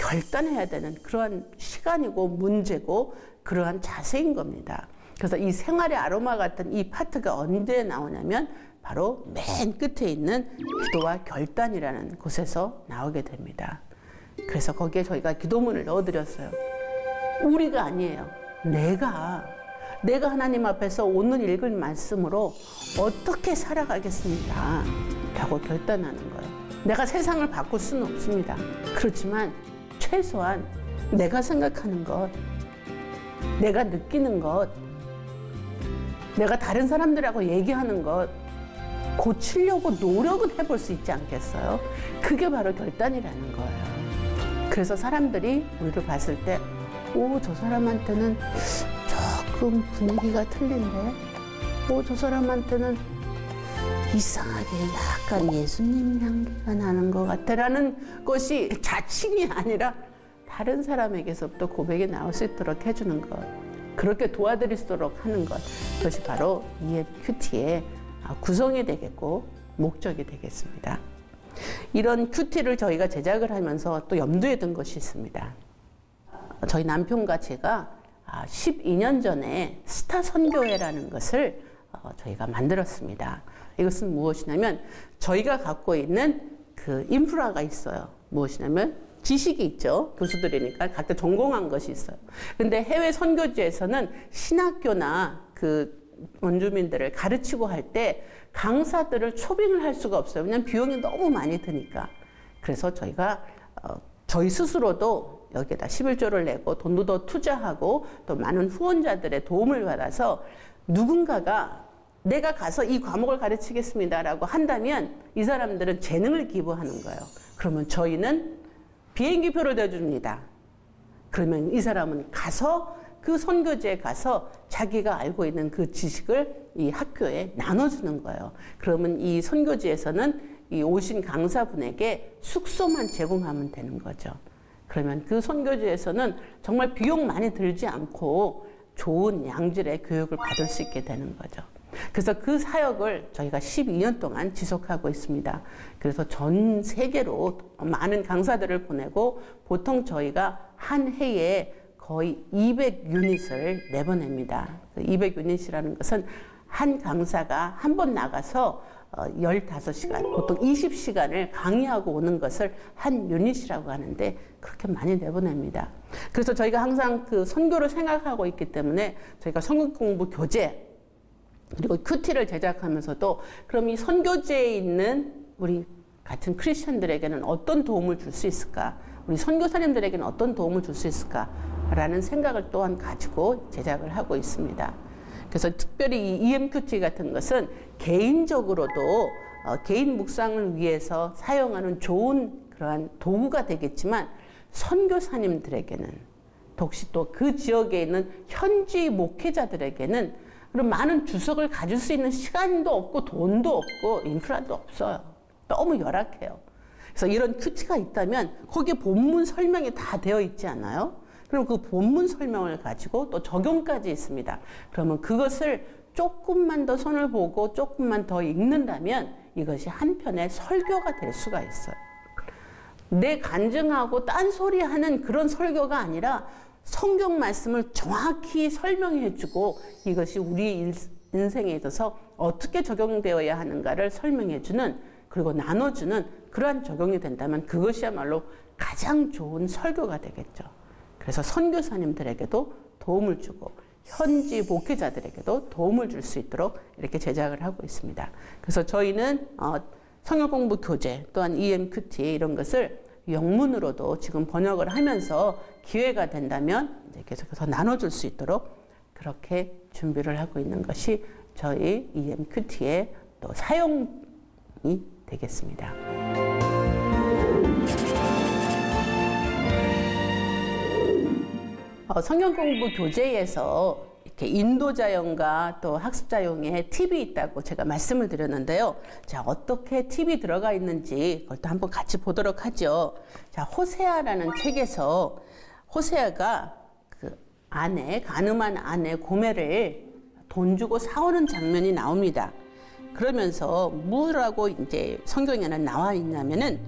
결단해야 되는 그러한 시간이고 문제고 그러한 자세인 겁니다. 그래서 이 생활의 아로마 같은 이 파트가 언제 나오냐면 바로 맨 끝에 있는 기도와 결단이라는 곳에서 나오게 됩니다. 그래서 거기에 저희가 기도문을 넣어드렸어요. 우리가 아니에요. 내가 하나님 앞에서 오늘 읽을 말씀으로 어떻게 살아가겠습니까? 라고 결단하는 거예요. 내가 세상을 바꿀 수는 없습니다. 그렇지만 최소한 내가 생각하는 것, 내가 느끼는 것, 내가 다른 사람들하고 얘기하는 것 고치려고 노력은 해볼 수 있지 않겠어요? 그게 바로 결단이라는 거예요. 그래서 사람들이 우리를 봤을 때 저 사람한테는 조금 분위기가 틀린데 저 사람한테는 이상하게 약간 예수님 향기가 나는 것 같아 라는 것이 자칭이 아니라 다른 사람에게서부터 고백이 나올 수 있도록 해주는 것, 그렇게 도와드릴 수 있도록 하는 것, 그것이 바로 이 큐티의 구성이 되겠고 목적이 되겠습니다. 이런 큐티를 저희가 제작을 하면서 또 염두에 둔 것이 있습니다. 저희 남편과 제가 12년 전에 스타 선교회라는 것을 저희가 만들었습니다. 이것은 무엇이냐면 저희가 갖고 있는 그 인프라가 있어요. 무엇이냐면 지식이 있죠. 교수들이니까 각자 전공한 것이 있어요. 근데 해외 선교지에서는 신학교나 그 원주민들을 가르치고 할 때 강사들을 초빙을 할 수가 없어요. 왜냐하면 비용이 너무 많이 드니까. 그래서 저희가 저희 스스로도 여기에다 11조를 내고 돈도 더 투자하고 또 많은 후원자들의 도움을 받아서 누군가가 내가 가서 이 과목을 가르치겠습니다라고 한다면 이 사람들은 재능을 기부하는 거예요. 그러면 저희는 비행기표를 대줍니다. 그러면 이 사람은 가서 그 선교지에 가서 자기가 알고 있는 그 지식을 이 학교에 나눠주는 거예요. 그러면 이 선교지에서는 이 오신 강사분에게 숙소만 제공하면 되는 거죠. 그러면 그 선교지에서는 정말 비용 많이 들지 않고 좋은 양질의 교육을 받을 수 있게 되는 거죠. 그래서 그 사역을 저희가 12년 동안 지속하고 있습니다. 그래서 전 세계로 많은 강사들을 보내고 보통 저희가 한 해에 거의 200유닛을 내보냅니다. 200유닛이라는 것은 한 강사가 한 번 나가서 15시간, 보통 20시간을 강의하고 오는 것을 한 유닛이라고 하는데 그렇게 많이 내보냅니다. 그래서 저희가 항상 그 선교를 생각하고 있기 때문에 저희가 성경공부 교재 그리고 큐티를 제작하면서도 그럼 이 선교지에 있는 우리 같은 크리스천들에게는 어떤 도움을 줄 수 있을까? 우리 선교사님들에게는 어떤 도움을 줄 수 있을까라는 생각을 또한 가지고 제작을 하고 있습니다. 그래서 특별히 이 EMQT 같은 것은 개인적으로도 개인 묵상을 위해서 사용하는 좋은 그러한 도구가 되겠지만 선교사님들에게는 혹시 또 그 지역에 있는 현지 목회자들에게는 그런 많은 주석을 가질 수 있는 시간도 없고 돈도 없고 인프라도 없어요. 너무 열악해요. 그래서 이런 큐티가 있다면 거기에 본문 설명이 다 되어 있지 않아요? 그럼 그 본문 설명을 가지고 또 적용까지 있습니다. 그러면 그것을 조금만 더 손을 보고 조금만 더 읽는다면 이것이 한편의 설교가 될 수가 있어요. 내 간증하고 딴소리하는 그런 설교가 아니라 성경 말씀을 정확히 설명해주고 이것이 우리 인생에 있어서 어떻게 적용되어야 하는가를 설명해주는 그리고 나눠주는 그러한 적용이 된다면 그것이야말로 가장 좋은 설교가 되겠죠. 그래서 선교사님들에게도 도움을 주고 현지 목회자들에게도 도움을 줄 수 있도록 이렇게 제작을 하고 있습니다. 그래서 저희는 성경공부 교재 또한 EMQT 이런 것을 영문으로도 지금 번역을 하면서 기회가 된다면 이제 계속해서 나눠줄 수 있도록 그렇게 준비를 하고 있는 것이 저희 EMQT의 또 사용이 되겠습니다. 성경공부 교재에서 이렇게 인도자용과 또 학습자용에 팁이 있다고 제가 말씀을 드렸는데요. 자, 어떻게 팁이 들어가 있는지 그것도 한번 같이 보도록 하죠. 자, 호세아라는 책에서 호세아가 그 아내, 간음한 아내 고멜을 돈 주고 사오는 장면이 나옵니다. 그러면서 뭐라고 이제 성경에는 나와 있냐면은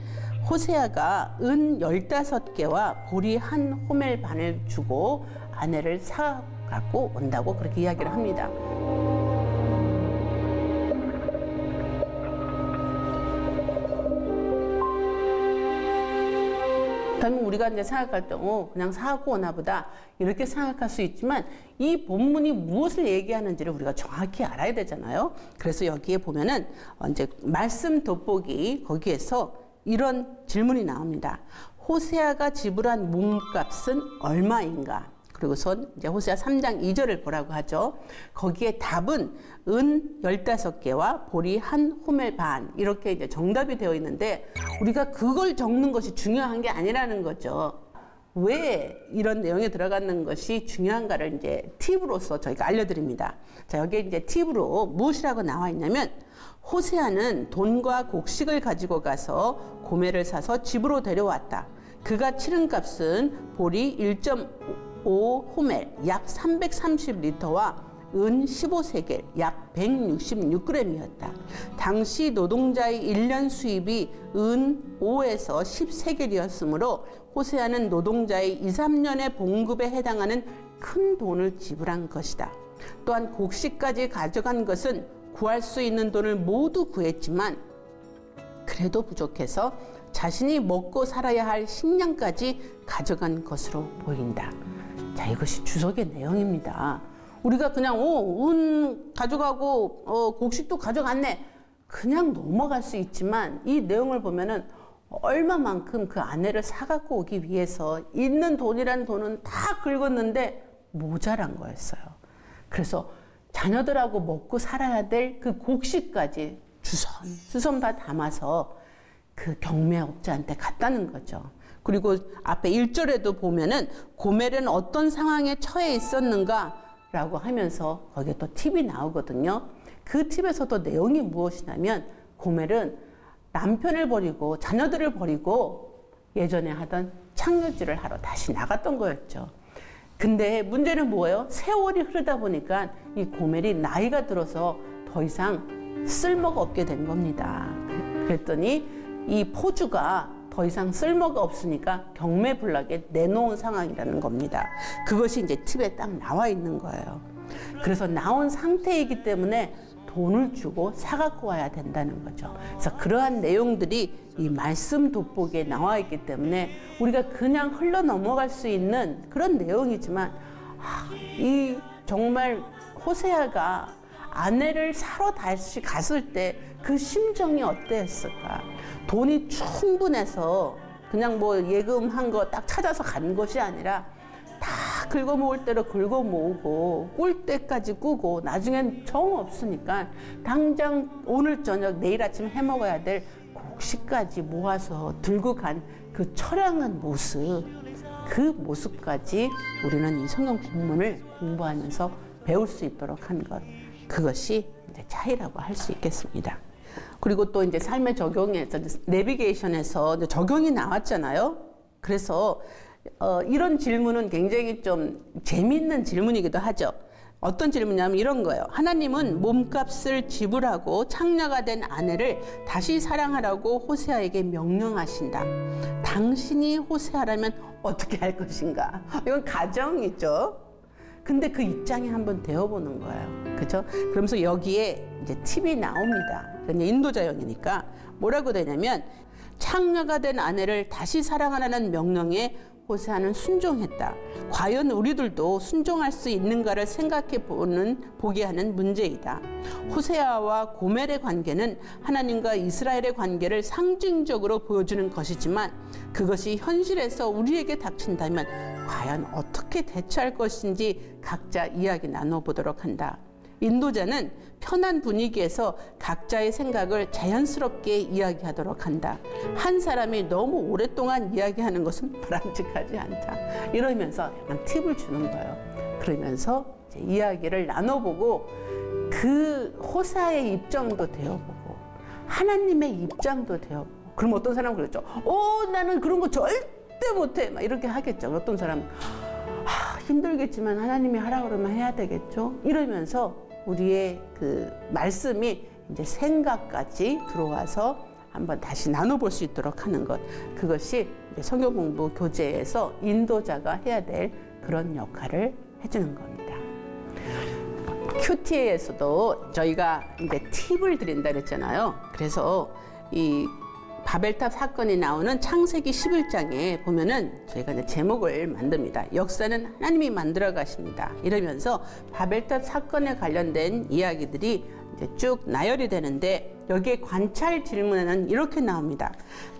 호세아가 은 15개와 보리 한 호멜 반을 주고 아내를 사갖고 온다고 그렇게 이야기를 합니다. 그러면 우리가 이제 생각할 때, 그냥 사갖고 오나 보다 이렇게 생각할 수 있지만 이 본문이 무엇을 얘기하는지를 우리가 정확히 알아야 되잖아요. 그래서 여기에 보면은 이제 말씀 돋보기 거기에서 이런 질문이 나옵니다. 호세아가 지불한 몸값은 얼마인가? 그리고선 이제 호세아 3장 2절을 보라고 하죠. 거기에 답은 은 15개와 보리 한 호멜 반 이렇게 이제 정답이 되어 있는데 우리가 그걸 적는 것이 중요한 게 아니라는 거죠. 왜 이런 내용에 들어가는 것이 중요한가를 이제 팁으로서 저희가 알려드립니다. 자, 여기에 이제 팁으로 무엇이라고 나와 있냐면 호세아는 돈과 곡식을 가지고 가서 고멜을 사서 집으로 데려왔다. 그가 치른 값은 보리 1.5 호멜 약 330리터와 은 15세겔 약 166g이었다. 당시 노동자의 1년 수입이 은 5에서 10세겔이었으므로 호세아는 노동자의 2, 3년의 봉급에 해당하는 큰 돈을 지불한 것이다. 또한 곡식까지 가져간 것은 구할 수 있는 돈을 모두 구했지만 그래도 부족해서 자신이 먹고 살아야 할 식량까지 가져간 것으로 보인다. 자, 이것이 주석의 내용입니다. 우리가 그냥 은 가져가고 곡식도 가져갔네 그냥 넘어갈 수 있지만 이 내용을 보면은 얼마만큼 그 아내를 사갖고 오기 위해서 있는 돈이라는 돈은 다 긁었는데 모자란 거였어요. 그래서 자녀들하고 먹고 살아야 될 그 곡식까지 주섬 다 담아서 그 경매업자한테 갔다는 거죠. 그리고 앞에 1절에도 보면은 고멜은 어떤 상황에 처해 있었는가 라고 하면서 거기에 또 팁이 나오거든요. 그 팁에서도 내용이 무엇이냐면 고멜은 남편을 버리고 자녀들을 버리고 예전에 하던 창녀질을 하러 다시 나갔던 거였죠. 근데 문제는 뭐예요? 세월이 흐르다 보니까 이 고멜이 나이가 들어서 더 이상 쓸모가 없게 된 겁니다. 그랬더니 이 포주가 더 이상 쓸모가 없으니까 경매불락에 내놓은 상황이라는 겁니다. 그것이 이제 팁에 딱 나와 있는 거예요. 그래서 나온 상태이기 때문에 돈을 주고 사갖고 와야 된다는 거죠. 그래서 그러한 내용들이 이 말씀 돋보기에 나와 있기 때문에 우리가 그냥 흘러 넘어갈 수 있는 그런 내용이지만 이 정말 호세아가 아내를 사러 다시 갔을 때 그 심정이 어땠을까? 돈이 충분해서 그냥 뭐 예금한 거 딱 찾아서 간 것이 아니라 다 긁어모을 대로 긁어모으고 꿀 때까지 꾸고 나중엔 정 없으니까 당장 오늘 저녁 내일 아침 해먹어야 될 곡식까지 모아서 들고 간 그 처량한 모습, 그 모습까지 우리는 이 성경 본문을 공부하면서 배울 수 있도록 한 것, 그것이 이제 차이라고 할 수 있겠습니다. 그리고 또 이제 삶의 적용에서 내비게이션에서 이제 적용이 나왔잖아요. 그래서 이런 질문은 굉장히 좀 재미있는 질문이기도 하죠. 어떤 질문이냐면 이런 거예요. 하나님은 몸값을 지불하고 창녀가 된 아내를 다시 사랑하라고 호세아에게 명령하신다. 당신이 호세아라면 어떻게 할 것인가? 이건 가정이죠. 근데 그 입장에 한번 되어보는 거예요. 그죠? 그러면서 여기에 이제 팁이 나옵니다. 인도자형이니까 뭐라고 되냐면 창녀가 된 아내를 다시 사랑하라는 명령에 호세아는 순종했다. 과연 우리들도 순종할 수 있는가를 생각해 보게 하는 문제이다. 호세아와 고멜의 관계는 하나님과 이스라엘의 관계를 상징적으로 보여주는 것이지만 그것이 현실에서 우리에게 닥친다면 과연 어떻게 대처할 것인지 각자 이야기 나눠보도록 한다. 인도자는 편한 분위기에서 각자의 생각을 자연스럽게 이야기하도록 한다. 한 사람이 너무 오랫동안 이야기하는 것은 바람직하지 않다. 이러면서 약간 팁을 주는 거예요. 그러면서 이제 이야기를 나눠보고 그 호사의 입장도 되어보고 하나님의 입장도 되어보고. 그럼 어떤 사람은 그랬죠. 나는 그런 거 절대 못해. 막 이렇게 하겠죠. 어떤 사람은 힘들겠지만 하나님이 하라 그러면 해야 되겠죠. 이러면서 우리의 그 말씀이 이제 생각까지 들어와서 한번 다시 나눠볼 수 있도록 하는 것. 그것이 이제 성경 공부 교재에서 인도자가 해야 될 그런 역할을 해주는 겁니다. QT에서도 저희가 이제 팁을 드린다 그랬잖아요. 그래서 이 바벨탑 사건이 나오는 창세기 11장에 보면은 저희가 이제 제목을 만듭니다. 역사는 하나님이 만들어 가십니다. 이러면서 바벨탑 사건에 관련된 이야기들이 이제 쭉 나열이 되는데 여기에 관찰 질문에는 이렇게 나옵니다.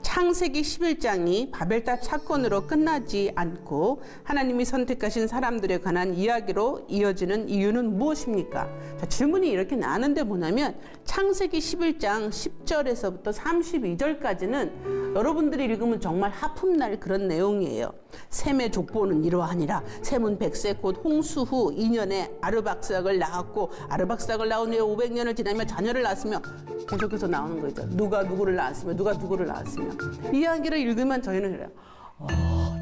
창세기 11장이 바벨탑 사건으로 끝나지 않고 하나님이 선택하신 사람들에 관한 이야기로 이어지는 이유는 무엇입니까? 자, 질문이 이렇게 나는데 뭐냐면 창세기 11장 10절에서부터 32절까지는 여러분들이 읽으면 정말 하품날 그런 내용이에요. 셈의 족보는 이러하니라. 셈은 100세 곧 홍수 후 2년에 아르박삭을 낳았고 아르박삭을 낳은 후에 500년을 지나며 자녀를 낳았으며 계속해서 나오는 거죠. 누가 누구를 낳았으며 누가 누구를 낳았으며. 이야기를 읽으면 저희는 그래요.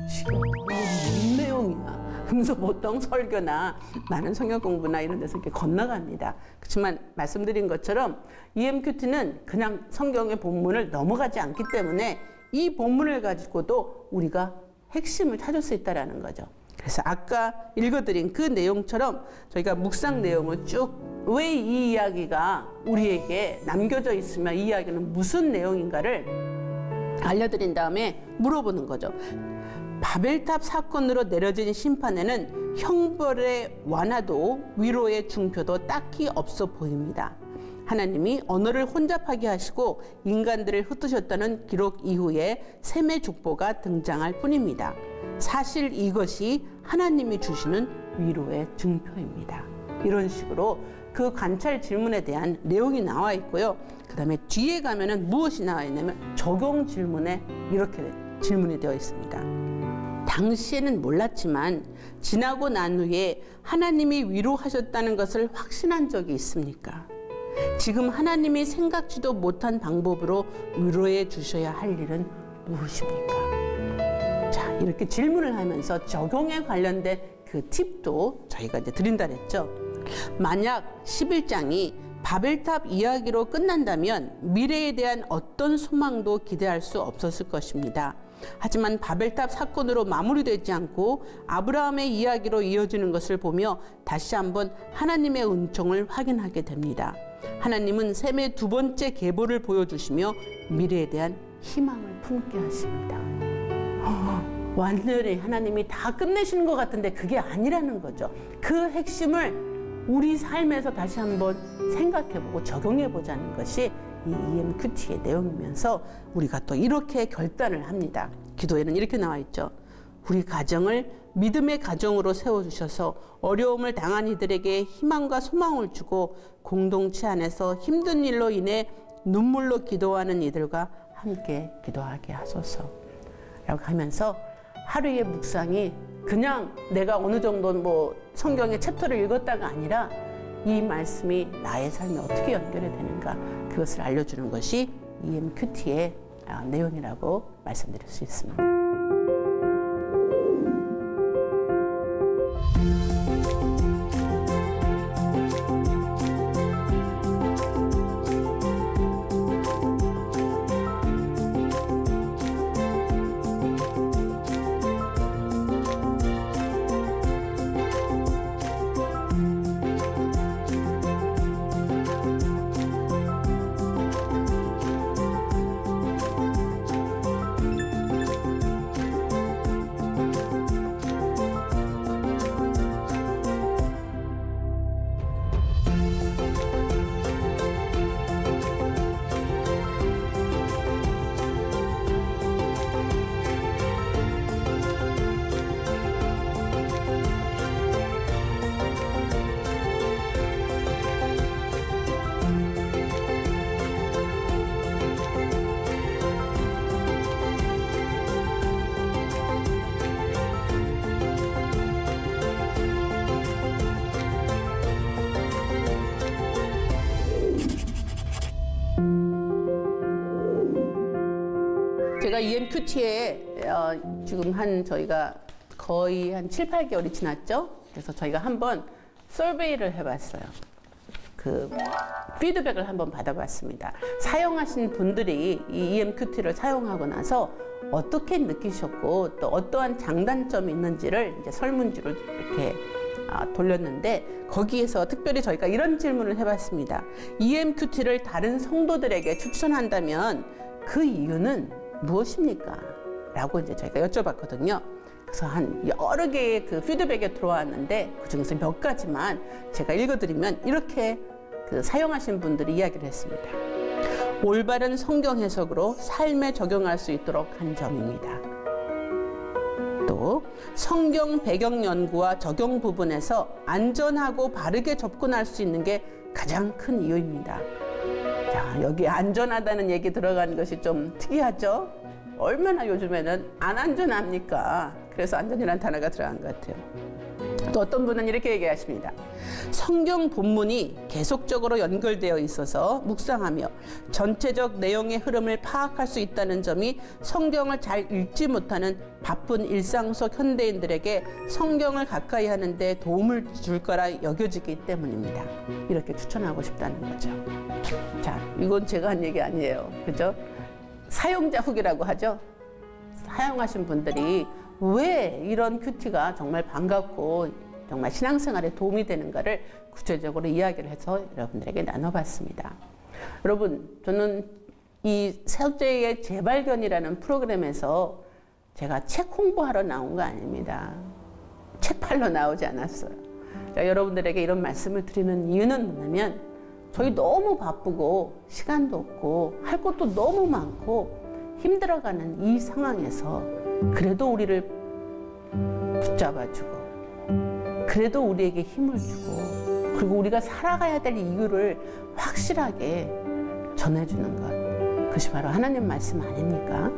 지금 무슨 내용이야. 그래서 보통 설교나 많은 성경 공부나 이런 데서 이렇게 건너갑니다. 그렇지만 말씀드린 것처럼 EMQT는 그냥 성경의 본문을 넘어가지 않기 때문에 이 본문을 가지고도 우리가 핵심을 찾을 수 있다는 거죠. 그래서 아까 읽어드린 그 내용처럼 저희가 묵상 내용을 쭉 왜 이 이야기가 우리에게 남겨져 있으며 이 이야기는 무슨 내용인가를 알려드린 다음에 물어보는 거죠. 바벨탑 사건으로 내려진 심판에는 형벌의 완화도 위로의 중표도 딱히 없어 보입니다. 하나님이 언어를 혼잡하게 하시고 인간들을 흩으셨다는 기록 이후에 셈의 족보가 등장할 뿐입니다. 사실 이것이 하나님이 주시는 위로의 증표입니다. 이런 식으로 그 관찰 질문에 대한 내용이 나와 있고요. 그 다음에 뒤에 가면은 무엇이 나와 있냐면 적용 질문에 이렇게 질문이 되어 있습니다. 당시에는 몰랐지만 지나고 난 후에 하나님이 위로하셨다는 것을 확신한 적이 있습니까? 지금 하나님이 생각지도 못한 방법으로 위로해 주셔야 할 일은 무엇입니까? 자, 이렇게 질문을 하면서 적용에 관련된 그 팁도 저희가 이제 드린다 그랬죠. 만약 11장이 바벨탑 이야기로 끝난다면 미래에 대한 어떤 소망도 기대할 수 없었을 것입니다. 하지만 바벨탑 사건으로 마무리되지 않고 아브라함의 이야기로 이어지는 것을 보며 다시 한번 하나님의 은총을 확인하게 됩니다. 하나님은 셈의 두 번째 계보를 보여주시며 미래에 대한 희망을 품게 하십니다. 완전히 하나님이 다 끝내시는 것 같은데 그게 아니라는 거죠. 그 핵심을 우리 삶에서 다시 한번 생각해보고 적용해보자는 것이 이 EMQT의 내용이면서 우리가 또 이렇게 결단을 합니다. 기도에는 이렇게 나와 있죠. 우리 가정을 믿음의 가정으로 세워주셔서 어려움을 당한 이들에게 희망과 소망을 주고 공동체 안에서 힘든 일로 인해 눈물로 기도하는 이들과 함께 기도하게 하소서 라고 하면서 하루의 묵상이 그냥 내가 어느 정도 뭐 성경의 챕터를 읽었다가 아니라 이 말씀이 나의 삶에 어떻게 연결이 되는가 그것을 알려주는 것이 EMQT의 내용이라고 말씀드릴 수 있습니다. 제가 EMQT에 지금 저희가 거의 한 7, 8개월이 지났죠. 그래서 저희가 한번 서베이를 해봤어요. 그 피드백을 한번 받아봤습니다. 사용하신 분들이 이 EMQT를 사용하고 나서 어떻게 느끼셨고 또 어떠한 장단점이 있는지를 이제 설문지를 이렇게 돌렸는데 거기에서 특별히 저희가 이런 질문을 해봤습니다. EMQT를 다른 성도들에게 추천한다면 그 이유는 무엇입니까? 라고 이제 저희가 여쭤봤거든요. 그래서 한 여러 개의 그 피드백이 들어왔는데 그 중에서 몇 가지만 제가 읽어드리면 이렇게 그 사용하신 분들이 이야기를 했습니다. 올바른 성경 해석으로 삶에 적용할 수 있도록 한 점입니다. 또 성경 배경 연구와 적용 부분에서 안전하고 바르게 접근할 수 있는 게 가장 큰 이유입니다. 자, 여기 안전하다는 얘기 들어가는 것이 좀 특이하죠? 얼마나 요즘에는 안 안전합니까? 그래서 안전이라는 단어가 들어간 것 같아요. 또 어떤 분은 이렇게 얘기하십니다. 성경 본문이 계속적으로 연결되어 있어서 묵상하며 전체적 내용의 흐름을 파악할 수 있다는 점이 성경을 잘 읽지 못하는 바쁜 일상 속 현대인들에게 성경을 가까이 하는 데 도움을 줄 거라 여겨지기 때문입니다. 이렇게 추천하고 싶다는 거죠. 자, 이건 제가 한 얘기 아니에요. 그죠? 사용자 후기라고 하죠. 사용하신 분들이 왜 이런 큐티가 정말 반갑고 정말 신앙생활에 도움이 되는가를 구체적으로 이야기를 해서 여러분들에게 나눠봤습니다. 여러분, 저는 이 세제의 재발견이라는 프로그램에서 제가 책 홍보하러 나온 거 아닙니다. 책 팔러 나오지 않았어요. 여러분들에게 이런 말씀을 드리는 이유는 뭐냐면 저희 너무 바쁘고 시간도 없고 할 것도 너무 많고 힘들어가는 이 상황에서 그래도 우리를 붙잡아주고 그래도 우리에게 힘을 주고 그리고 우리가 살아가야 될 이유를 확실하게 전해주는 것, 그것이 바로 하나님 말씀 아닙니까?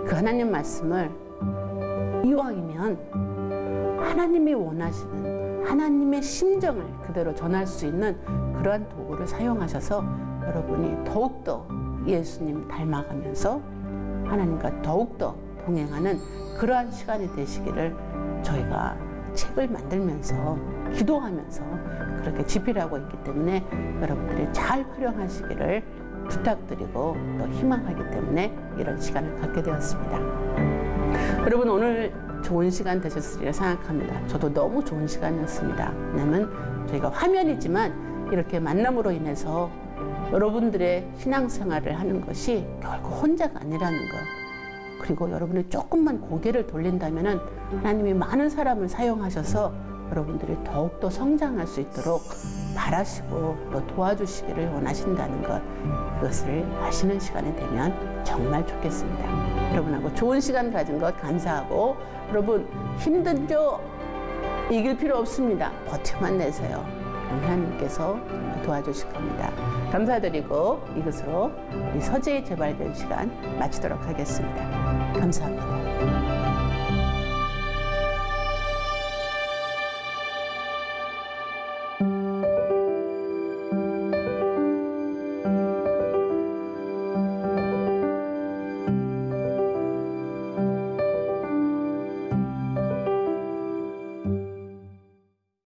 그 하나님 말씀을 이왕이면 하나님이 원하시는 하나님의 심정을 그대로 전할 수 있는 그러한 도구를 사용하셔서 여러분이 더욱더 예수님 닮아가면서 하나님과 더욱더 동행하는 그러한 시간이 되시기를 저희가 책을 만들면서 기도하면서 그렇게 집필 하고 있기 때문에 여러분들이 잘 활용하시기를 부탁드리고 또 희망하기 때문에 이런 시간을 갖게 되었습니다. 여러분 오늘 좋은 시간 되셨으리라 생각합니다. 저도 너무 좋은 시간이었습니다. 왜냐하면 저희가 화면이지만 이렇게 만남으로 인해서 여러분들의 신앙생활을 하는 것이 결코 혼자가 아니라는 것, 그리고 여러분이 조금만 고개를 돌린다면 하나님이 많은 사람을 사용하셔서 여러분들이 더욱더 성장할 수 있도록 바라시고 또 도와주시기를 원하신다는 것, 그것을 아시는 시간이 되면 정말 좋겠습니다. 여러분하고 좋은 시간 가진 것 감사하고, 여러분 힘들죠? 이길 필요 없습니다. 버텨만 내세요. 하나님께서 도와주실 겁니다. 감사드리고 이것으로 우리 서재의 재발견 시간 마치도록 하겠습니다. 감사합니다.